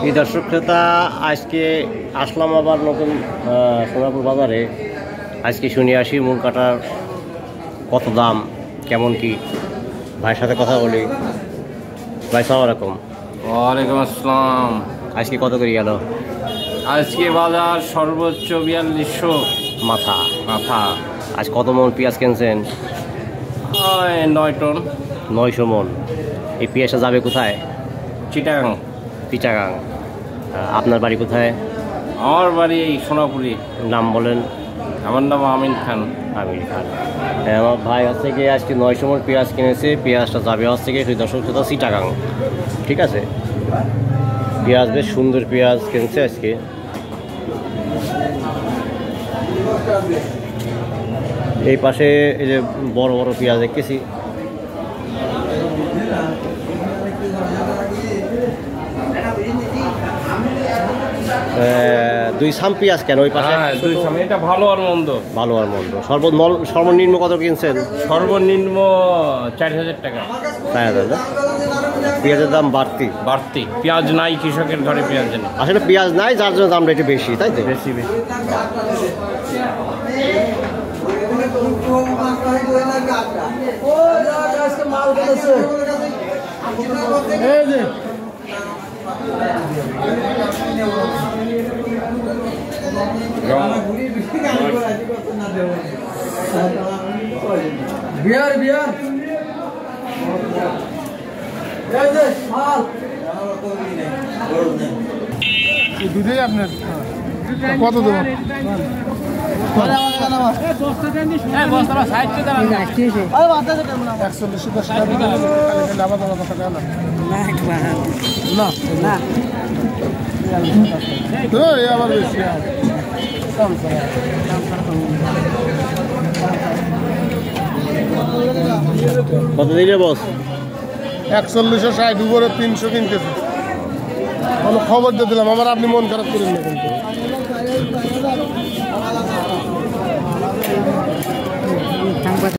এই দর্শক ক্রেতা আজকে আসলাম আবার নতুন সোনাপুর বাজারে। আজকে শুনে আসি মূল কাটার কত দাম, কেমন কি ভাইয়ের সাথে কথা বলি। ভাই সালাম আলাইকুম। ওয়ালাইকুম আসসালাম। আজকে কত করে গেল? আজকে বাজার সর্বোচ্চ 4200 মাথা। আজ কত মন পেঁয়াজ কিনছেন? 9 টন। 900 মন। এই পেঁয়াজটা যাবে কোথায়? চিটাগাং। আপনার বাড়ি কোথায়? আমার বাড়ি এই সোনাপুরি। নাম বলেন। আমার নাম আমিন খান। আমার ভাই হচ্ছে গিয়ে আজকে 900 মন পেঁয়াজ কিনেছে। পেঁয়াজটা যাবে হচ্ছে গিয়ে দর্শক শ্রোতা চিটাগাং। ঠিক আছে, পেঁয়াজ বেশ সুন্দর পেঁয়াজ কিনছে আজকে। এই পাশে এই যে বড় বড় পেঁয়াজ দেখতেছি। দুই সাম পেঁয়াজ কেন ওই পাশে? এটা ভালো আর মন্দ। সর্বনিম্ন কত কিনছেন? সর্বনিম্ন 4000 টাকা। 4000 না? পেঁয়াজের দাম বাড়তি। পেঁয়াজ নাই কৃষকের ঘরে, পেঁয়াজ নেই আসলে পেঁয়াজ নাই, যার জন্য দামটা একটু বেশি, তাই তো? বেশি। দুধে আপনার কত দেবো? আবার বেশি কত দিলে বস? 4160 উপরে 300 কিনতেছে। খবর দিয়ে দিলাম, আমার আপনি মন খারাপ করেন না কিন্তু।